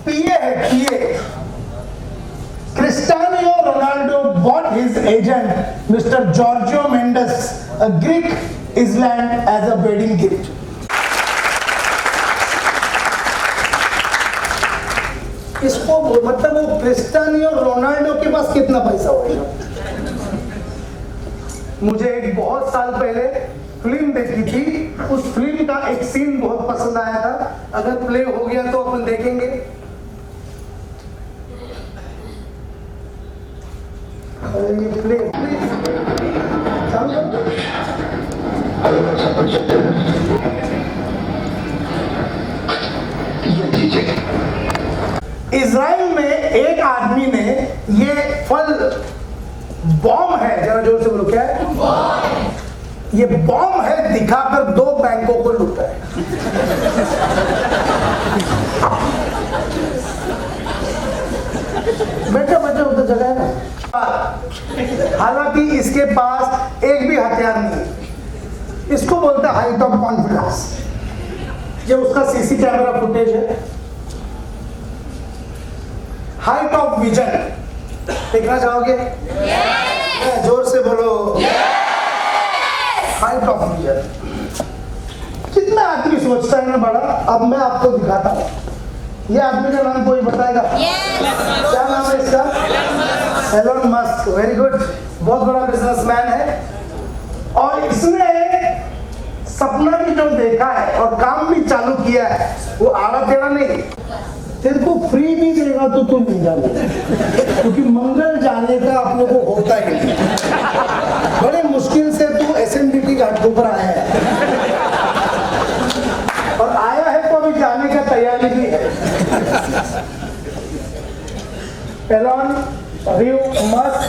पीए है, पीए। Cristiano Ronaldo bought his agent, Mr. Giorgio Mendes, a Greek island as a wedding gift. इसको मतलब वो Cristiano Ronaldo के पास कितना पैसा होगा? मुझे एक बहुत साल पहले फिल्म देखी थी, उस फिल्म का एक सीन बहुत पसंद आया था। अगर प्ले हो गया तो अपन देखेंगे। इजराइल में एक आदमी ने ये फल बॉम्ब है, जरा जोर से बोलो, क्या है? ये बॉम्ब है दिखाकर 2 बैंकों को लूटा है। बेटा बच्चा उधर जगह है ना। हालांकि इसके पास एक भी हथियार नहीं है। इसको बोलते हैं हाइट ऑफ कॉन्फिडेंस। ये उसका सीसी कैमरा फुटेज है। हाइट ऑफ विजन देखना चाहोगे? जोर से बोलो। Height of vision. कितना आदमी सोचता है ना बड़ा। अब मैं आपको दिखाता हूँ। ये आदमी का नाम कोई बताएगा? क्या नाम है इसका? Elon Musk. Very good. बहुत बड़ा बिजनेसमैन है और इसने सपना भी जो देखा है और काम भी चालू किया है वो आड़ा टेढ़ा नहीं। तेरे को फ्री भी देगा तो तुम नहीं जाने, क्योंकि मंगल जाने का अपने को होता ही नहीं। बड़े मुश्किल से तू एसएनडीटी घाट के ऊपर आया है और आया है तो अभी जाने का तैयारी भी है। एलोन मस्क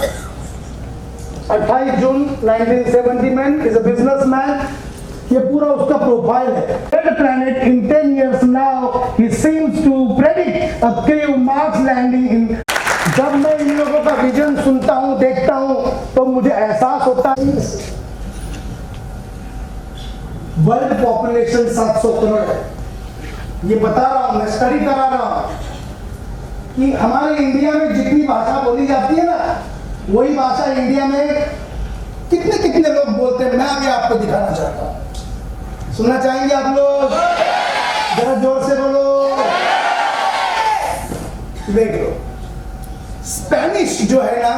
28 जून 1970 में इज अ बिजनेसमैन। ये पूरा उसका प्रोफाइल है। Red planet in 10 years now he seems to predict a crew Mars landing in। जब मैं इन लोगों का विजन सुनता हूँ, देखता हूँ, तो मुझे एहसास होता है वर्ल्ड पॉपुलेशन 700 करोड़ है। ये बता रहा हूँ, मैं स्टडी करा रहा हूँ कि हमारे इंडिया में जितनी भाषा बोली जाती है ना, वही भाषा इंडिया में कितने कितने लोग बोलते हैं। मैं अभी आपको दिखाना चाहता हूँ। सुनना चाहेंगे आप लोग? जरा जोर से बोलो। देख लो, स्पेनिश जो है ना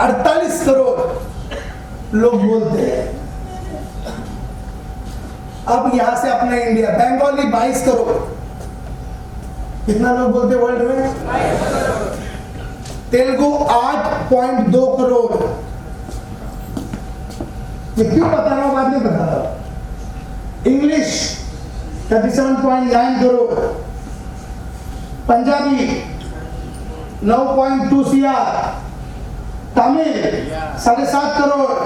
48 करोड़ लोग बोलते हैं। अब यहां से अपना इंडिया, बंगाली 22 करोड़। कितना लोग बोलते हैं वर्ल्ड में? तेलुगु 8.2 करोड़। ये क्यों बता रहा हूं? बाद में बता रहा हूं। इंग्लिश 37.9 करोड़। पंजाबी 9.2 CR। तमिल 7.5 करोड़।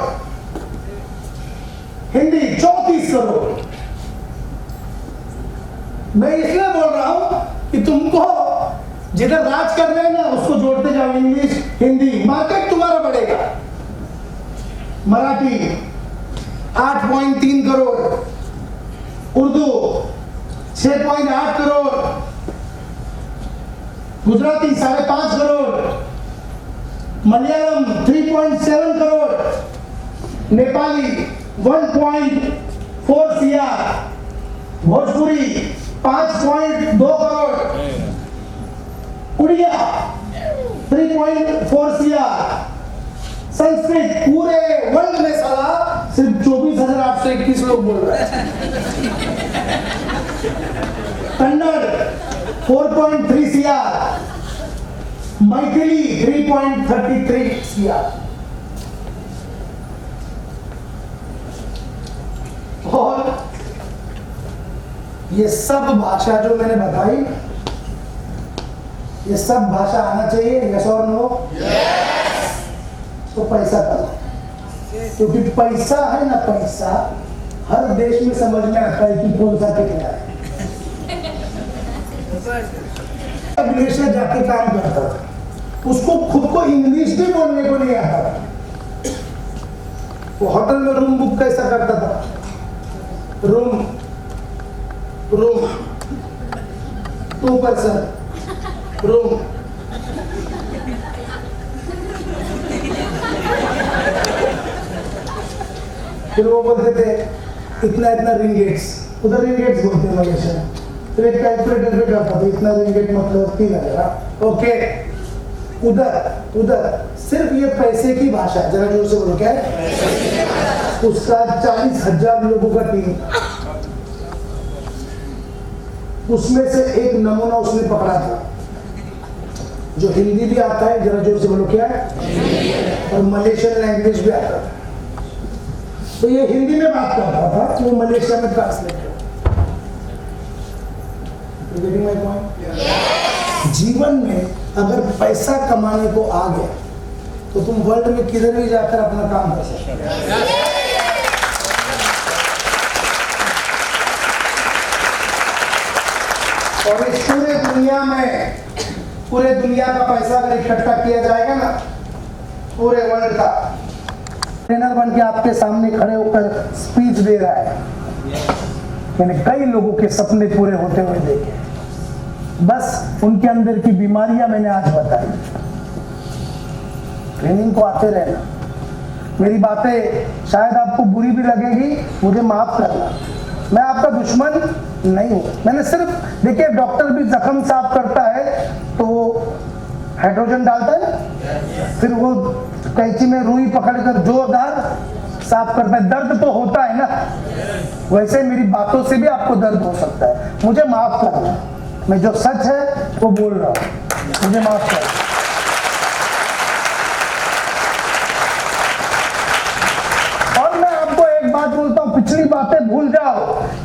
हिंदी 34 करोड़। मैं इसलिए बोल रहा हूं कि तुमको जिधर राज कर रहे हैं ना उसको जोड़ते जाओ। इंग्लिश, हिंदी, मार्केट तुम्हारा बढ़ेगा। मराठी 8.3 करोड़। उर्दू 6.8 करोड़। गुजराती 5.5 करोड़। मलयालम 3.7 करोड़। नेपाली 1.4 CR। भोजपुरी 5.2 करोड़। उड़िया 3.4 CR। संस्कृत पूरे वर्ल्ड में साला सिर्फ 24,821 लोग बोल रहे हैं। कन्नड़ 4.3 CR। मैथिली 3.33 CR। और ये सब भाषा जो मैंने बताई, ये सब भाषा आना चाहिए। यस और नो? तो पैसा कमाओ, क्योंकि पैसा है ना, पैसा हर देश में समझ में आता है कि कौन सा कितना है। विदेश में जाके काम करता था, उसको खुद को इंग्लिश भी बोलने को नहीं आता था। वो होटल में रूम बुक कैसा करता था? Room 2 person room. फिर वो बोलते थे इतना इतना रिंगेट्स, उधर रिंगेट्स बोलते हैं मलेशिया में। फिर एक कैलकुलेटर पे करता था, इतना रिंगेट मतलब 3,000। ओके, उधर सिर्फ ये पैसे की भाषा, जरा जोर से बोलो क्या है? उसका 40,000 लोगों का टीम, उसमें से एक नमूना उसने पकड़ा था जो हिंदी भी आता है, जरा जोर से बोलो क्या है, और मलेशियन लैंग्वेज भी आता था। तो ये हिंदी में बात करता था, वो मलेशिया में ट्रांसलेट। जीवन में अगर पैसा कमाने को आ गया तो तुम वर्ल्ड में किधर भी जाकर अपना काम कर सकते हो। और इस पूरे दुनिया का पैसा अगर इकट्ठा किया जाएगा ना, पूरे वर्ल्ड का, ट्रेनर बन के आपके सामने खड़े होकर स्पीच दे रहा है, मैंने कई लोगों के सपने पूरे होते हुए देखे, बस उनके अंदर की बीमारियां मैंने आज बताई। ट्रेनिंग को आते रहना। मेरी बातें शायद आपको बुरी भी लगेगी, मुझे माफ करना, मैं आपका दुश्मन नहीं हूं। मैंने सिर्फ, देखिए डॉक्टर भी जख्म साफ करता है तो हाइड्रोजन डालता है, फिर वो कैंची में रुई पकड़कर जोरदार साफ करता है, दर्द तो होता है ना, वैसे मेरी बातों से भी आपको दर्द हो सकता है, मुझे माफ करना, मैं जो सच है वो बोल रहा हूं, मुझे माफ करना। और मैं आपको एक बात बोलता हूं, पिछली बातें भूल जाओ,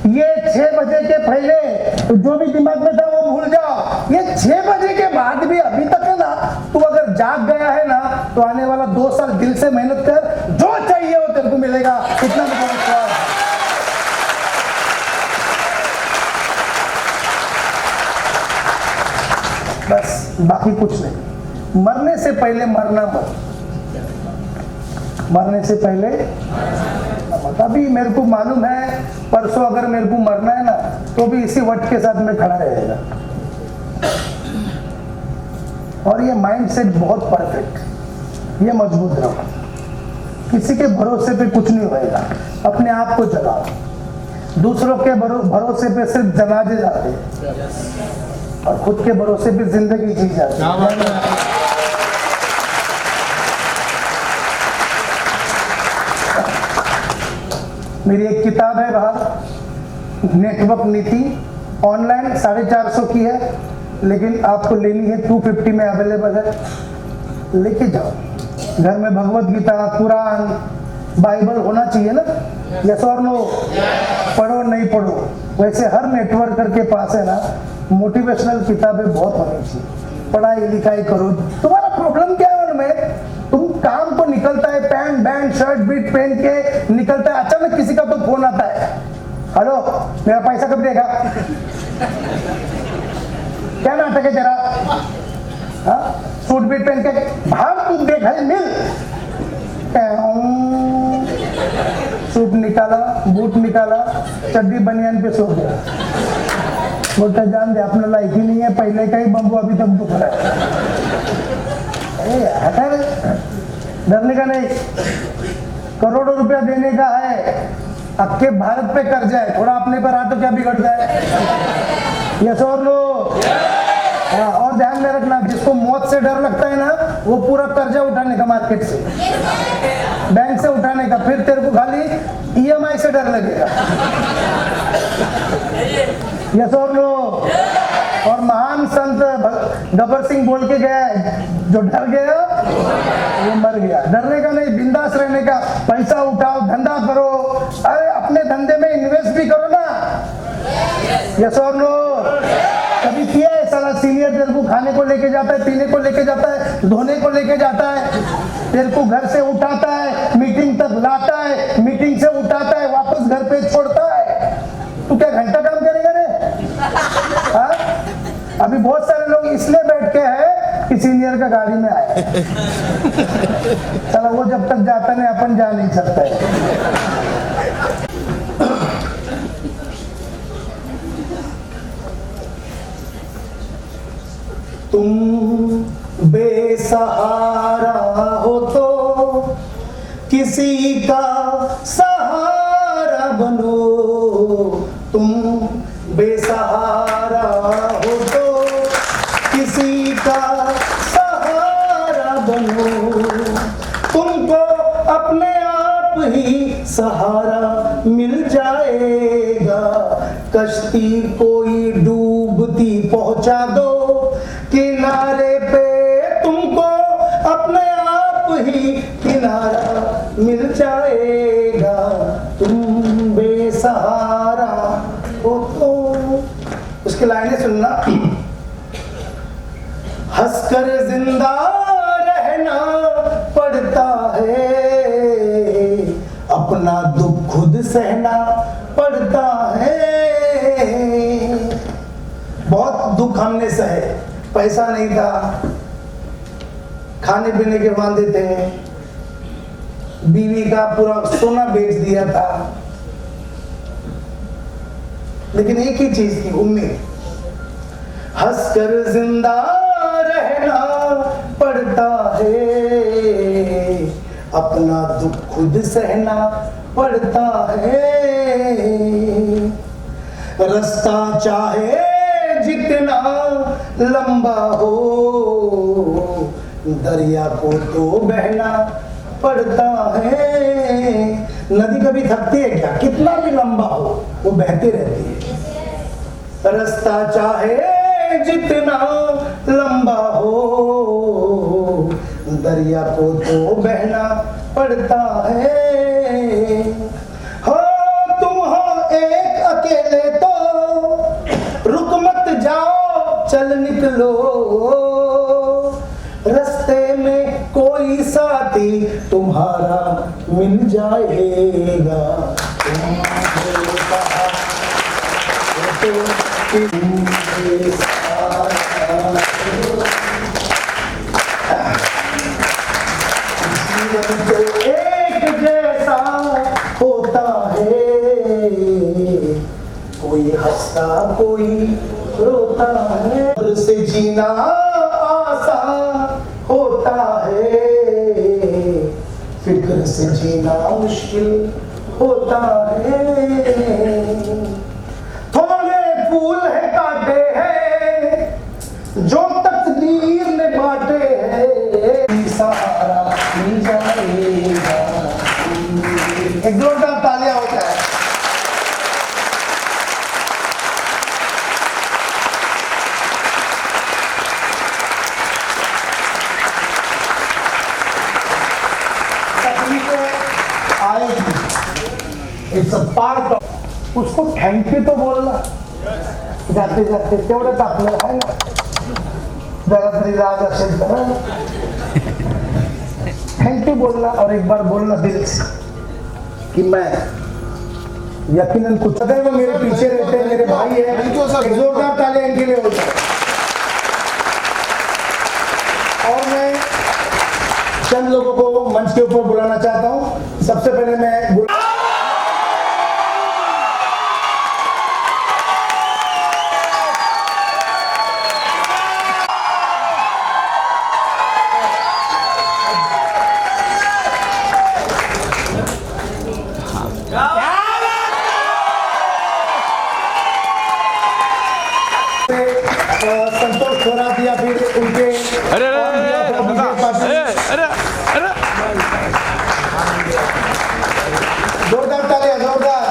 ये 6 बजे के पहले तो जो भी दिमाग में था वो भूल जाओ, ये 6 बजे के बाद भी अभी तक है ना, तू अगर जाग गया है ना तो आने वाला 2 साल दिल से मेहनत कर, जो चाहिए वो तेरे को मिलेगा, इतना मुझे विश्वास है। बस बाकी कुछ नहीं। मरने से पहले मरना मत, मरने से पहले मत। अभी मेरे को मालूम है परसों अगर मेरे को मरना है ना तो भी इसी वट के साथ में खड़ा रहेगा। और ये माइंड सेट बहुत परफेक्ट, ये मजबूत रहो, किसी के भरोसे पे कुछ नहीं होएगा, अपने आप को जगाओ। दूसरों के भरोसे पे सिर्फ जनाजे जाते हैं और खुद के भरोसे पे जिंदगी जी जाती है। मेरी एक किताब है बाहर, नेटवर्क नीति, ऑनलाइन 450 की है, लेकिन आपको लेनी है 250 में अवेलेबल है, लेके जाओ। घर में भगवत गीता, कुरान, बाइबल होना चाहिए ना, यस और नो? पढ़ो नहीं पढ़ो, वैसे हर नेटवर्कर के पास है ना मोटिवेशनल किताबें बहुत होनी चाहिए। पढ़ाई लिखाई करो। तुम्हारा प्रॉब्लम क्या है उनमें? तुम काम को निकलता है, पैंट बैंड शर्ट बीट पहन के निकलता है, अचानक किसी का तो फोन आता है, हेलो मेरा पैसा कब देगा? क्या नाटक है जरा? सूट बीट पहन के भाग, तू देख है मिल, सूट निकाला, बूट निकाला, चड्डी बनियान पे सो गया। बोलता जान दे अपना लाइफ ही नहीं है, पहले का ही बम्बू अभी तक दुख रहा है। डरने का नहीं, करोड़ों रुपया देने का है, अक्के भारत पे कर्जा है, थोड़ा अपने पर आ तो क्या बिगड़ जाए? यस और नो? और ध्यान में रखना, जिसको मौत से डर लगता है ना वो पूरा कर्जा उठाने का मार्केट से, बैंक से उठाने का, फिर तेरे को खाली ईएमआई से डर लगेगा। यस और नो? और महान संत गब्बर सिंह बोल के गया है, जो डर गया वो मर गया। डरने का नहीं, बिंदास रहने का, पैसा उठाओ, धंधा करो, अरे अपने धंधे में इन्वेस्ट भी करो ना। यस और नो? कभी किया है? साला सीनियर तेरे को खाने को लेके जाता है, पीने को लेके जाता है, धोने को लेके जाता है, तेरे को घर से उठाता है, मीटिंग तक लाता है, मीटिंग से उठाता है, वापस घर पे छोड़ता है, तू क्या घंटा काम करेगा रे? अभी बहुत सारे लोग इसलिए बैठ के हैं कि सीनियर का गाड़ी में आया। चलो वो जब तक जाता नहीं अपन जा नहीं सकते। बेसहारा हो तो किसी का सहारा बनो, तुम बेसहारा हो तो किसी का सहारा बनो, तुमको अपने आप ही सहारा मिल जाएगा। कश्ती कोई डूबती पहुंचा दो किनारे पे, तुमको अपने आप ही किनारा मिल जाएगा। तुम बेसहारा हो तो, उसकी लाइनें सुनना। हंसकर जिंदा रहना पड़ता है, अपना दुख खुद सहना पड़ता है। बहुत दुख हमने सहे, पैसा नहीं था, खाने पीने के वांदे थे, बीवी का पूरा सोना बेच दिया था, लेकिन एक ही चीज थी, उम्मीद। हंसकर जिंदा रहना पड़ता है, अपना दुख खुद सहना पड़ता है। रास्ता चाहे जितना लंबा हो, दरिया को तो बहना पड़ता है। नदी कभी थकती है क्या? कितना भी लंबा हो वो बहती रहती है। रास्ता चाहे जितना लंबा हो, दरिया को तो बहना पड़ता है। हो तुम हो एक अकेले तो रुक मत जाओ, चल निकलो, रास्ते में कोई साथी तुम्हारा मिल जाएगा। जीवन तो एक जैसा होता है, कोई हंसता कोई रोता है। फिक्र से जीना आसान होता है, फिक्र से जीना मुश्किल होता है। थोड़े फूल है काटे हैं जो तकदीर ने बांटे हैं, सहारा मिल जाएगा। एक जोरदार तालियां हो जाए। इट्स अ पार्ट ऑफ, उसको थैंक यू तो बोलना जाते जाते, तेवढंच आपलं आहे ना, जरा तरी राग असेल तर थैंक यू बोलना, और एक बार बोलना दिल से कि मैं यकीनन कुछ सदैव मेरे पीछे रहते हैं, मेरे भाई है। एक जोरदार तालियां इनके लिए हो जाए। और मैं चंद लोगों को मंच के ऊपर बुलाना चाहता हूं। सबसे पहले मैं संतोष थोरात या फिर उनके जोरदार तालियां, जोरदार।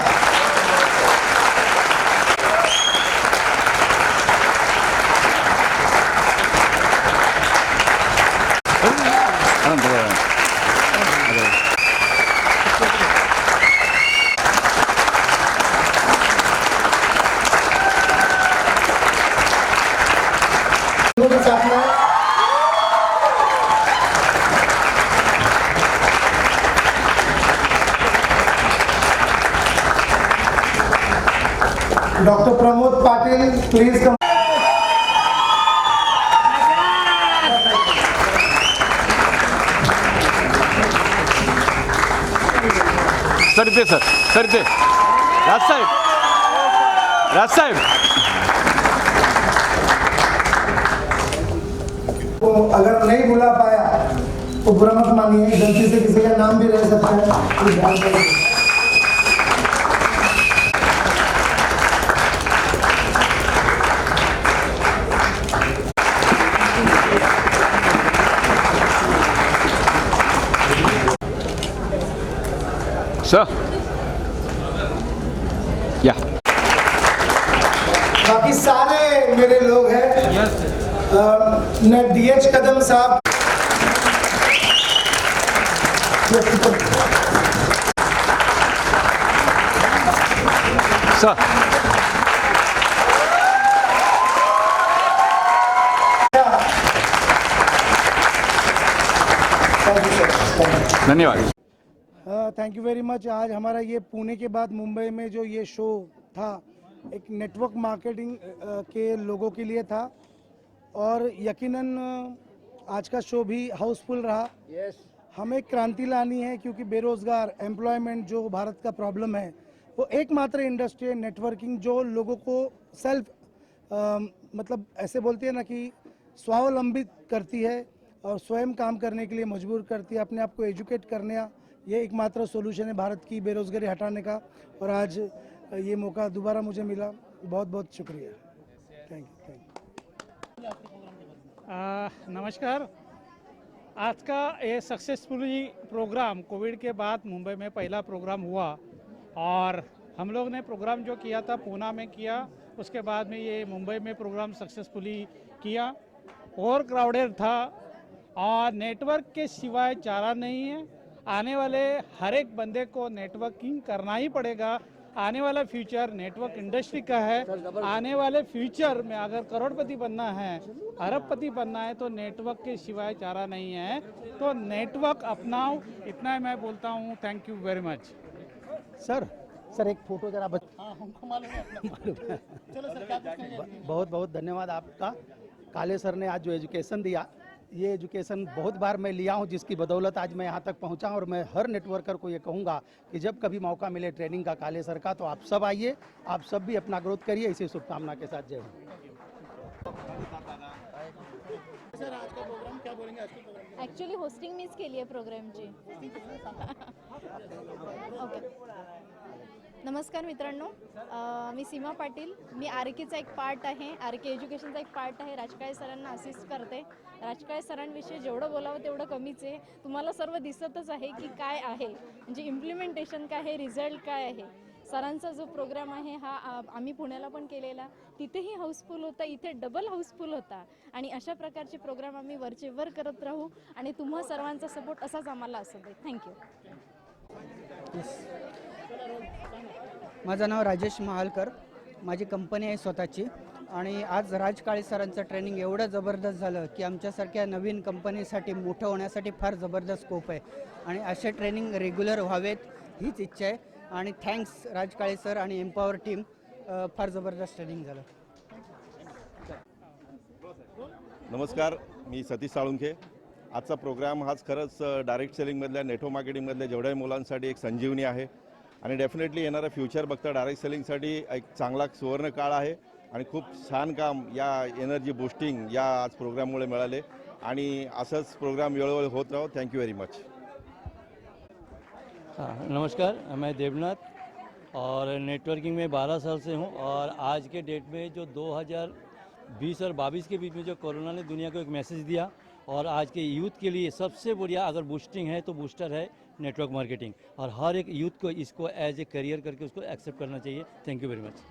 Doctor Pramod Patil, please come. Sir इथे सर, सर इथे राज साहेब, राज साहेब। तो अगर नहीं बुला पाया वो बुरा मत मानिए, गलती से किसी का नाम भी रह सकता है, तो ध्यान रखिए। सर या बाकी सारे मेरे लोग हैं। न डीएच कदम साहब, सर धन्यवाद। Thank you very much. आज हमारा ये पुणे के बाद मुंबई में जो ये शो था, एक नेटवर्क मार्केटिंग के लोगों के लिए था और यकीनन आज का शो भी हाउसफुल रहा। हमें क्रांति लानी है क्योंकि बेरोजगार, एम्प्लॉयमेंट जो भारत का प्रॉब्लम है, वो एकमात्र इंडस्ट्री है नेटवर्किंग जो लोगों को सेल्फ मतलब ऐसे बोलते हैं ना कि स्वावलंबित करती है और स्वयं काम करने के लिए मजबूर करती है, अपने आप को एजुकेट करने। ये एकमात्र सॉल्यूशन है भारत की बेरोजगारी हटाने का, और आज ये मौका दोबारा मुझे मिला। बहुत बहुत शुक्रिया। Thank you. नमस्कार। आज का ये सक्सेसफुली प्रोग्राम कोविड के बाद मुंबई में पहला प्रोग्राम हुआ और हम लोग ने प्रोग्राम जो किया था पूना में किया, उसके बाद में ये मुंबई में प्रोग्राम सक्सेसफुली किया। और क्राउडेड था और नेटवर्क के सिवाय चारा नहीं है। आने वाले हर एक बंदे को नेटवर्किंग करना ही पड़ेगा। आने वाला फ्यूचर नेटवर्क इंडस्ट्री का है। आने वाले फ्यूचर में अगर करोड़पति बनना है, अरबपति बनना है तो नेटवर्क के सिवाय चारा नहीं है। तो नेटवर्क अपनाओ, इतना ही मैं बोलता हूँ। Thank you very much. Sir एक फोटो जरा हमको मालूम है अपना। चलो सर, क्या बहुत बहुत धन्यवाद आपका। काले सर ने आज जो एजुकेशन दिया, ये एजुकेशन बहुत बार मैं लिया हूँ, जिसकी बदौलत आज मैं यहाँ तक पहुँचा हूँ। और मैं हर नेटवर्कर को ये कहूँगा कि जब कभी मौका मिले ट्रेनिंग का काले सर का, तो आप सब आइए, आप सब भी अपना ग्रोथ करिए। इसी शुभकामना के साथ जय हिंद। सर आज का प्रोग्राम क्या बोलेंगे? आज के प्रोग्राम ॲक्च्युली होस्टिंग मीच केली आहे प्रोग्रामची. ओके. नमस्कार मित्रांनो, मी सीमा पाटील. मी आर केचा एक पार्ट आहे, आर के एज्युकेशनचा एक पार्ट आहे. राजकाळे सरांना असिस्ट करते. राजकाळे सरांविषयी जेवढं बोलावं तेवढं कमीच आहे. तुम्हाला सर्व दिसतच आहे की काय आहे, म्हणजे इम्प्लिमेंटेशन काय आहे, रिझल्ट काय आहे. सरांचा जो प्रोग्राम आहे हा आम्ही पुण्याला पण केलेला, तिथेही हाऊसफुल होता, इथे डबल हाऊसफुल होता. आणि अशा प्रकारचे प्रोग्राम आम्ही वरचे वर करत राहू आणि तुम्हा सर्वांचा सपोर्ट असाच आम्हाला असू दे. थँक्यू. माझं नाव राजेश महालकर, माझी कंपनी आहे स्वतःची. आणि आज राजकाळे सरांचं ट्रेनिंग एवढं जबरदस्त झालं की आमच्यासारख्या नवीन कंपनीसाठी मोठं होण्यासाठी फार जबरदस्त स्कोप आहे. आणि असे ट्रेनिंग रेग्युलर व्हावेत हीच इच्छा आहे. आणि थँक्स राजकाळे सर आणि एम्पॉवर टीम, फार जबरदस्त ट्रेनिंग झालं. नमस्कार, मी सतीश साळुंखे. आजचा प्रोग्राम हाच खरंच डायरेक्ट सेलिंगमधल्या, नेटवर्क मार्केटिंगमधल्या जेवढ्याही मुलांसाठी एक संजीवनी आहे. आणि डेफिनेटली येणारं फ्युचर बघता डायरेक्ट सेलिंगसाठी एक चांगला सुवर्ण काळ आहे. आणि खूप छान काम या एनर्जी बूस्टिंग या आज प्रोग्राममुळे मिळाले. आणि असंच प्रोग्राम वेळोवेळी होत राहो. Thank you very much. हाँ नमस्कार, मैं देवनाथ और नेटवर्किंग में 12 साल से हूँ. और आज के डेट में जो 2020 और 22 के बीच में जो कोरोना ने दुनिया को एक मैसेज दिया, और आज के यूथ के लिए सबसे बढ़िया अगर बूस्टिंग है तो बूस्टर है नेटवर्क मार्केटिंग. और हर एक यूथ को इसको एज ए करियर करके उसको एक्सेप्ट करना चाहिए. Thank you very much.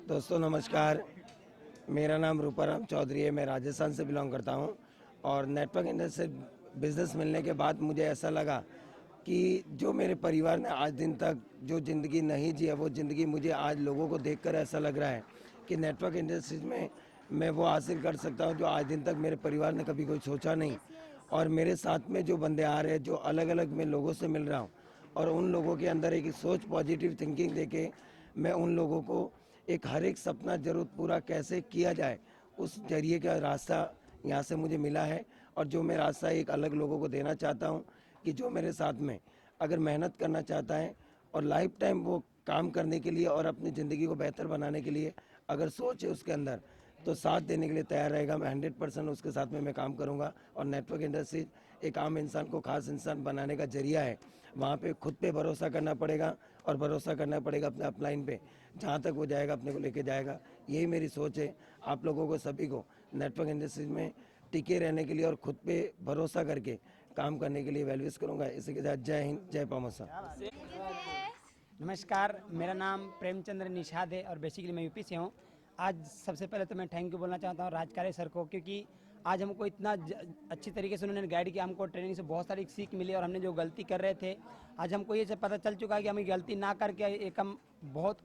दोस्तों नमस्कार, मेरा नाम रूपाराम चौधरी है. मैं राजस्थान से बिलोंग करता हूं. और नेटवर्क इंडस्ट्री बिज़नेस मिलने के बाद मुझे ऐसा लगा कि जो मेरे परिवार ने आज दिन तक जो ज़िंदगी नहीं जी है, वो ज़िंदगी मुझे आज लोगों को देखकर ऐसा लग रहा है कि नेटवर्क इंडस्ट्रीज में मैं वो हासिल कर सकता हूं जो आज दिन तक मेरे परिवार ने कभी कोई सोचा नहीं. और मेरे साथ में जो बंदे आ रहे हैं, जो अलग अलग मैं लोगों से मिल रहा हूँ, और उन लोगों के अंदर एक सोच, पॉजिटिव थिंकिंग देके मैं उन लोगों को एक हर एक सपना जरूर पूरा कैसे किया जाए उस जरिए का रास्ता यहाँ से मुझे मिला है। और जो मैं रास्ता एक अलग लोगों को देना चाहता हूँ कि जो मेरे साथ में अगर मेहनत करना चाहता है और लाइफ टाइम वो काम करने के लिए और अपनी ज़िंदगी को बेहतर बनाने के लिए अगर सोच है उसके अंदर, तो साथ देने के लिए तैयार रहेगा। मैं 100% उसके साथ में मैं काम करूंगा। और नेटवर्क इंडस्ट्री एक आम इंसान को खास इंसान बनाने का जरिया है। वहाँ पे खुद पे भरोसा करना पड़ेगा और भरोसा करना पड़ेगा अपने अपलाइन पे, जहाँ तक वो जाएगा अपने को लेके जाएगा। यही मेरी सोच है। आप लोगों को सभी को नेटवर्क इंडस्ट्री में टिके रहने के लिए और खुद पे भरोसा करके काम करने के लिए वेलविश करूँगा। इसी के साथ जय हिंद, जय पामोसा। नमस्कार, मेरा नाम प्रेमचंद्र निषाद है और बेसिकली मैं यूपी से हूँ। आज सबसे पहले तो मैं थैंक यू बोलना चाहता हूँ राजकार्य सर को, क्योंकि आज हमको इतना अच्छी तरीके से उन्होंने गाइड किया। हमको ट्रेनिंग से बहुत सारी सीख मिली और हमने जो गलती कर रहे थे आज हमको ये सब पता चल चुका है कि हमें गलती ना करके एक हम बहुत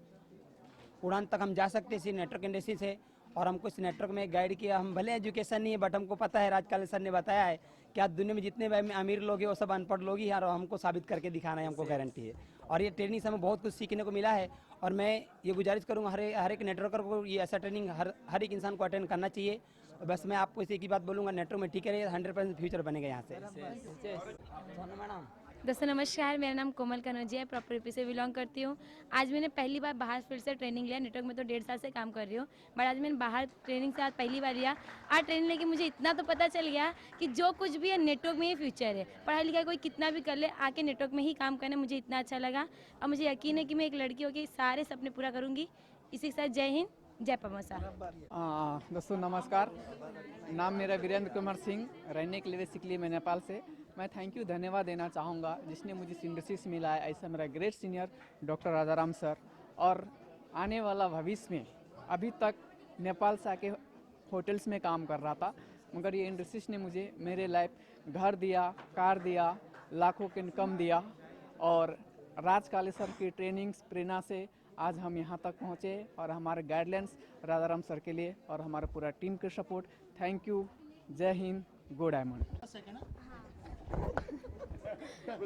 उड़ान तक हम जा सकते हैं नेटवर्क इंडस्ट्री से। और हमको इस नेटवर्क में गाइड किया। हम भले एजुकेशन नहीं है बट हमको पता है, राजकार्य सर ने बताया है कि आज दुनिया में जितने भी अमीर लोग हैं वो सब अनपढ़ लोग ही हैं, और हमको साबित करके दिखाना है, हमको गारंटी है। और ये ट्रेनिंग से हमें बहुत कुछ सीखने को मिला है। और मैं ये गुजारिश करूँगा हर एक नेटवर्कर को ये ऐसा ट्रेनिंग हर एक इंसान को अटेंड करना चाहिए। और बस मैं आपको इसी की बात बोलूँगा, नेटवर्क में टिके रहिए, 100% फ्यूचर बनेगा यहाँ से। मैडम दोस्तों नमस्कार, मेरा नाम कोमल कनौजिया है, प्रॉपर यूपी से बिलोंग करती हूँ। आज मैंने पहली बार बाहर फिर से ट्रेनिंग लिया। नेटवर्क में तो 1.5 साल से काम कर रही हूँ, बट आज मैंने बाहर ट्रेनिंग से आज पहली बार लिया। आज ट्रेनिंग लेके मुझे इतना तो पता चल गया कि जो कुछ भी है नेटवर्क में ही फ्यूचर है। पढ़ाई लिखाई कोई कितना भी कर ले, आके नेटवर्क में ही काम करना मुझे इतना अच्छा लगा। और मुझे यकीन है कि मैं एक लड़की होकर सारे सपने पूरा करूँगी। इसी के साथ जय हिंद, जय पामोसा। दोस्तों नमस्कार, नाम मेरा वीरेंद्र कुमार सिंह, रहने के लिए बेसिकली मैं नेपाल से। मैं थैंक यू धन्यवाद देना चाहूँगा जिसने मुझे इस इंडस्ट्री से मिला है, ऐसा मेरा great senior doctor Rajaram sir. और आने वाला भविष्य में, अभी तक नेपाल से आके होटल्स में काम कर रहा था, मगर ये इंडस्ट्रीज ने मुझे मेरे लाइफ घर दिया, कार दिया, लाखों के इनकम दिया। और राजकाले सर की ट्रेनिंग्स प्रेरणा से आज हम यहाँ तक पहुँचे और हमारे गाइडलाइंस राजाराम सर के लिए और हमारे पूरा टीम के सपोर्ट, थैंक यू। जय हिंद, गो डायमंड।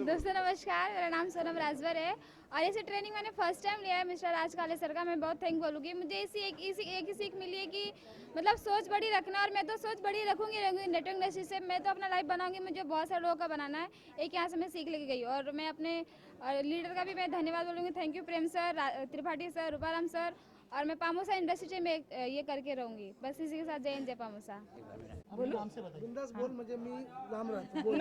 दोस्तों नमस्कार, मेरा नाम सोनम राजवर है और ऐसे ट्रेनिंग मैंने फर्स्ट टाइम लिया है मिस्टर राजकाले सर का। मैं बहुत थैंक बोलूँगी। मुझे एक ही सीख मिली है कि मतलब सोच बड़ी रखना, और मैं तो सोच बड़ी रखूँगी नेटवर्क इंडस्ट्री से। मैं तो अपना लाइफ बनाऊँगी, मुझे बहुत सारे लोगों का बनाना है। एक यहाँ से मैं सीख लेके गई। और मैं अपने लीडर का भी मैं धन्यवाद बोलूँगी। Thank you Prem sir, Tripathi sir, Ruparam sir. और मैं पामोसा इंडस्ट्री से मैं ये करके रहूँगी। बस इसी के साथ जय हिंद, जय पामोसा। बिंदास बोल, म्हणजे मी लांब राहतो बोल.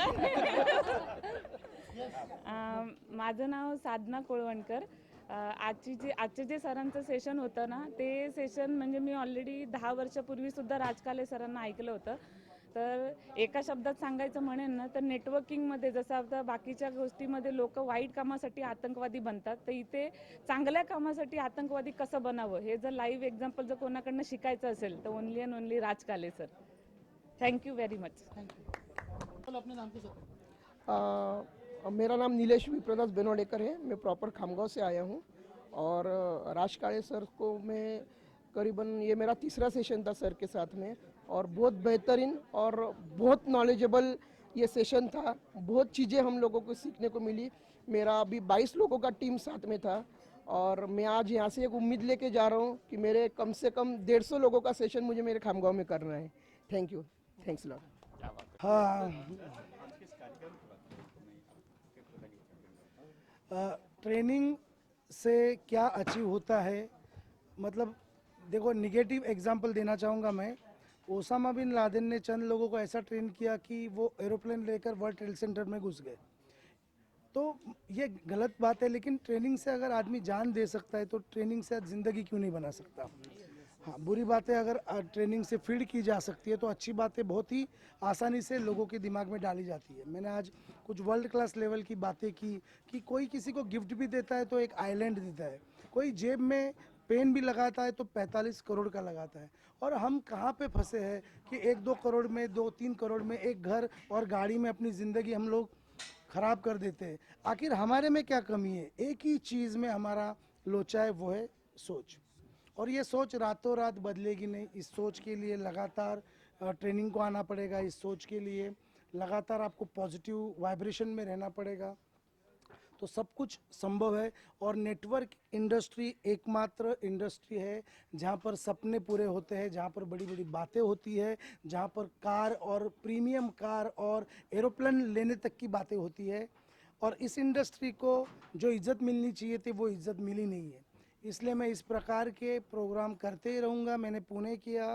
माझं नाव साधना कोळवणकर. आजचे जे सरांचं सेशन होतं ना, ते सेशन म्हणजे मी ऑलरेडी 10 वर्षापूर्वीसुद्धा राजकाले सरांना ऐकलं होतं. तर एका शब्दात सांगायचं म्हणेन ना, तर नेटवर्किंगमध्ये जसं आता बाकीच्या गोष्टीमध्ये लोक वाईट कामासाठी आतंकवादी बनतात, तर इथे चांगल्या कामासाठी आतंकवादी कसं बनावं हे जर लाईव्ह एक्झाम्पल जर कोणाकडनं शिकायचं असेल तर only and only Rajkale sir. Thank you very much. अपने नाम के साथ। मेरा नाम नीलेश विप्रदास बेनोडेकर है। मैं प्रॉपर खामगांव से आया हूँ और राजकाले सर को मैं करीबन ये मेरा तीसरा सेशन था सर के साथ में, और बहुत बेहतरीन और बहुत नॉलेजेबल ये सेशन था। बहुत चीज़ें हम लोगों को सीखने को मिली। मेरा अभी 22 लोगों का टीम साथ में था और मैं आज यहाँ से एक उम्मीद लेके जा रहा हूँ कि मेरे कम से कम 150 लोगों का सेशन मुझे मेरे खामगांव में करना है। Thank you, thanks lot. हाँ, ट्रेनिंग से क्या अचीव होता है, मतलब देखो निगेटिव एग्जांपल देना चाहूँगा मैं। ओसामा बिन लादेन ने चंद लोगों को ऐसा ट्रेन किया कि वो एरोप्लेन लेकर वर्ल्ड ट्रेड सेंटर में घुस गए। तो ये गलत बात है, लेकिन ट्रेनिंग से अगर आदमी जान दे सकता है तो ट्रेनिंग से ज़िंदगी क्यों नहीं बना सकता। हाँ, बुरी बातें अगर ट्रेनिंग से फीड की जा सकती है तो अच्छी बातें बहुत ही आसानी से लोगों के दिमाग में डाली जाती है। मैंने आज कुछ वर्ल्ड क्लास लेवल की बातें की कि कोई किसी को गिफ्ट भी देता है तो एक आइलैंड देता है, कोई जेब में पेन भी लगाता है तो 45 करोड़ का लगाता है। और हम कहाँ पे फंसे हैं कि 1-2 करोड़ में, 2-3 करोड़ में एक घर और गाड़ी में अपनी ज़िंदगी हम लोग ख़राब कर देते हैं। आखिर हमारे में क्या कमी है? एक ही चीज़ में हमारा लोचा है, वो है सोच। और ये सोच रातों रात बदलेगी नहीं। इस सोच के लिए लगातार ट्रेनिंग को आना पड़ेगा। इस सोच के लिए लगातार आपको पॉजिटिव वाइब्रेशन में रहना पड़ेगा, तो सब कुछ संभव है। और नेटवर्क इंडस्ट्री एकमात्र इंडस्ट्री है जहाँ पर सपने पूरे होते हैं, जहाँ पर बड़ी बड़ी बातें होती है, जहाँ पर कार और प्रीमियम कार और एरोप्लेन लेने तक की बातें होती है। और इस इंडस्ट्री को जो इज्जत मिलनी चाहिए थी वो इज्जत मिली नहीं है, इसलिए मैं इस प्रकार के प्रोग्राम करते ही रहूँगा। मैंने पुणे किया,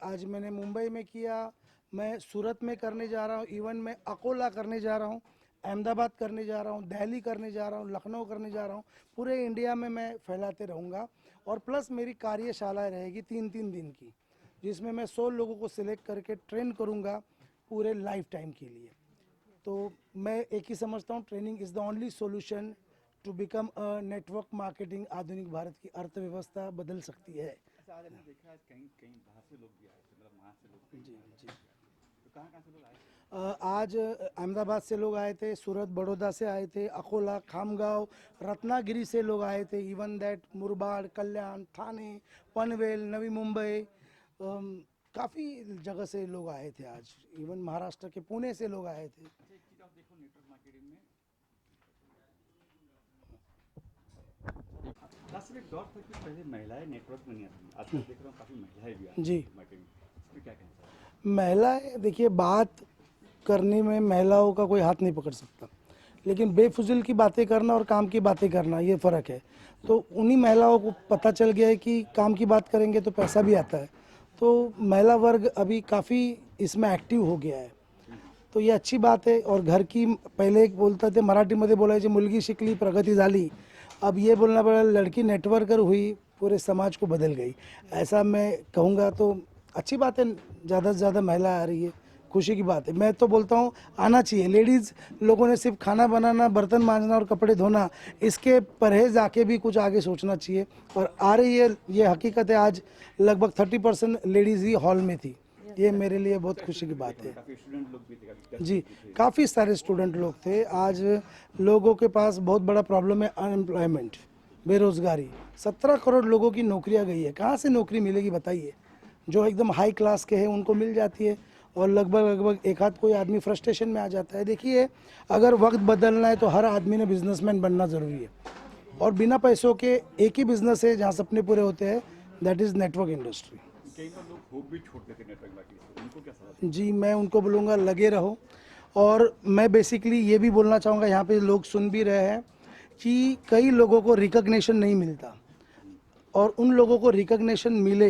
आज मैंने मुंबई में किया, मैं सूरत में करने जा रहा हूँ, इवन मैं अकोला करने जा रहा हूँ, अहमदाबाद करने जा रहा हूँ, दिल्ली करने जा रहा हूँ, लखनऊ करने जा रहा हूँ। पूरे इंडिया में मैं फैलाते रहूँगा। और प्लस मेरी कार्यशालाएँ रहेगी 3-3 दिन की, जिसमें मैं 100 लोगों को सिलेक्ट करके ट्रेन करूँगा पूरे लाइफ टाइम के लिए। तो मैं एक ही समझता हूँ, training is the only solution to become a network marketing. आधुनिक भारत की अर्थव्यवस्था बदल सकती है। आज अहमदाबाद से लोग आए थे, सूरत बड़ौदा से आए थे, अकोला, खामगांव, रत्नागिरी से लोग आए थे, इवन दैट मुरबाड, कल्याण, ठाणे, पनवेल, नवी मुंबई, काफ़ी जगह से लोग आए थे आज। इवन महाराष्ट्र के पुणे से लोग आए थे। एक दौर था कि पहले महिलाएं नेटवर्क में नहीं आती, आज देख रहा हूँ काफ़ी महिलाएं भी आती जी। हैं। क्या कहना महिलाएं, देखिए, बात करने में महिलाओं का कोई हाथ नहीं पकड़ सकता, लेकिन बेफुजिल की बातें करना और काम की बातें करना ये फ़र्क है। तो उन्हीं महिलाओं को पता चल गया है कि काम की बात करेंगे तो पैसा भी आता है। तो महिला वर्ग अभी काफ़ी इसमें एक्टिव हो गया है, तो ये अच्छी बात है। और घर की, पहले एक बोलते थे मराठीमध्ये बोलायचे, मुलगी शिकली प्रगती झाली, अब ये बोलना पड़ा लड़की नेटवर्कर हुई पूरे समाज को बदल गई, ऐसा मैं कहूँगा। तो अच्छी बात है, ज़्यादा से ज़्यादा महिला आ रही है, खुशी की बात है। मैं तो बोलता हूँ आना चाहिए। लेडीज़ लोगों ने सिर्फ खाना बनाना, बर्तन मांजना और कपड़े धोना, इसके परहेज आके भी कुछ आगे सोचना चाहिए, और आ रही है, ये हकीकत है। आज लगभग 30% लेडीज़ ही हॉल में थी, ये मेरे लिए बहुत खुशी की बात है। जी, काफ़ी सारे स्टूडेंट लोग थे। आज लोगों के पास बहुत बड़ा प्रॉब्लम है अनएम्प्लॉयमेंट, बेरोज़गारी। 17 करोड़ लोगों की नौकरियां गई है, कहाँ से नौकरी मिलेगी बताइए। जो एकदम हाई क्लास के हैं उनको मिल जाती है, और लगभग एक आध कोई आदमी फ्रस्ट्रेशन में आ जाता है। देखिए, अगर वक्त बदलना है तो हर आदमी ने बिजनेसमैन बनना ज़रूरी है, और बिना पैसों के एक ही बिजनेस है जहाँ सपने पूरे होते हैं, दैट इज़ नेटवर्क इंडस्ट्री। जी, मैं उनको बोलूँगा लगे रहो। और मैं बेसिकली ये भी बोलना चाहूँगा, यहाँ पे लोग सुन भी रहे हैं, कि कई लोगों को रिकग्निशन नहीं मिलता, और उन लोगों को रिकग्निशन मिले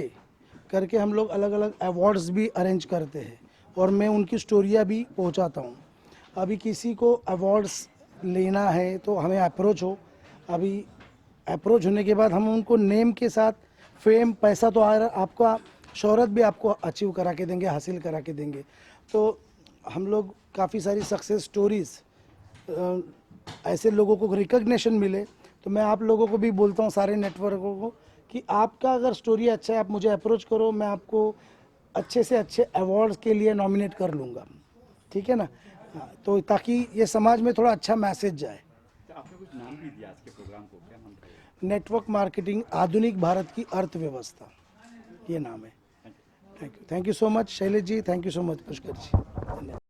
करके हम लोग अलग अलग अवार्ड्स भी अरेंज करते हैं, और मैं उनकी स्टोरियाँ भी पहुँचाता हूँ। अभी किसी को अवार्ड्स लेना है तो हमें अप्रोच हो, अभी अप्रोच होने के बाद हम उनको नेम के साथ फेम, पैसा तो आ रहा, आपका शोहरत भी आपको अचीव करा के देंगे, हासिल करा के देंगे। तो हम लोग काफ़ी सारी सक्सेस स्टोरीज़, ऐसे लोगों को रिकग्निशन मिले, तो मैं आप लोगों को भी बोलता हूँ, सारे नेटवर्कों को, कि आपका अगर स्टोरी अच्छा है, आप मुझे अप्रोच करो, मैं आपको अच्छे से अच्छे अवार्ड्स के लिए नॉमिनेट कर लूँगा, ठीक है ना। हाँ, तो ताकि ये समाज में थोड़ा अच्छा मैसेज जाए। आपने कुछ नाम भी दिया आज के प्रोग्राम को, क्या नाम था? नेटवर्क मार्केटिंग, आधुनिक भारत की अर्थव्यवस्था, ये नाम है। Thank you so much Shailesh ji, thank you so much Pushkar ji.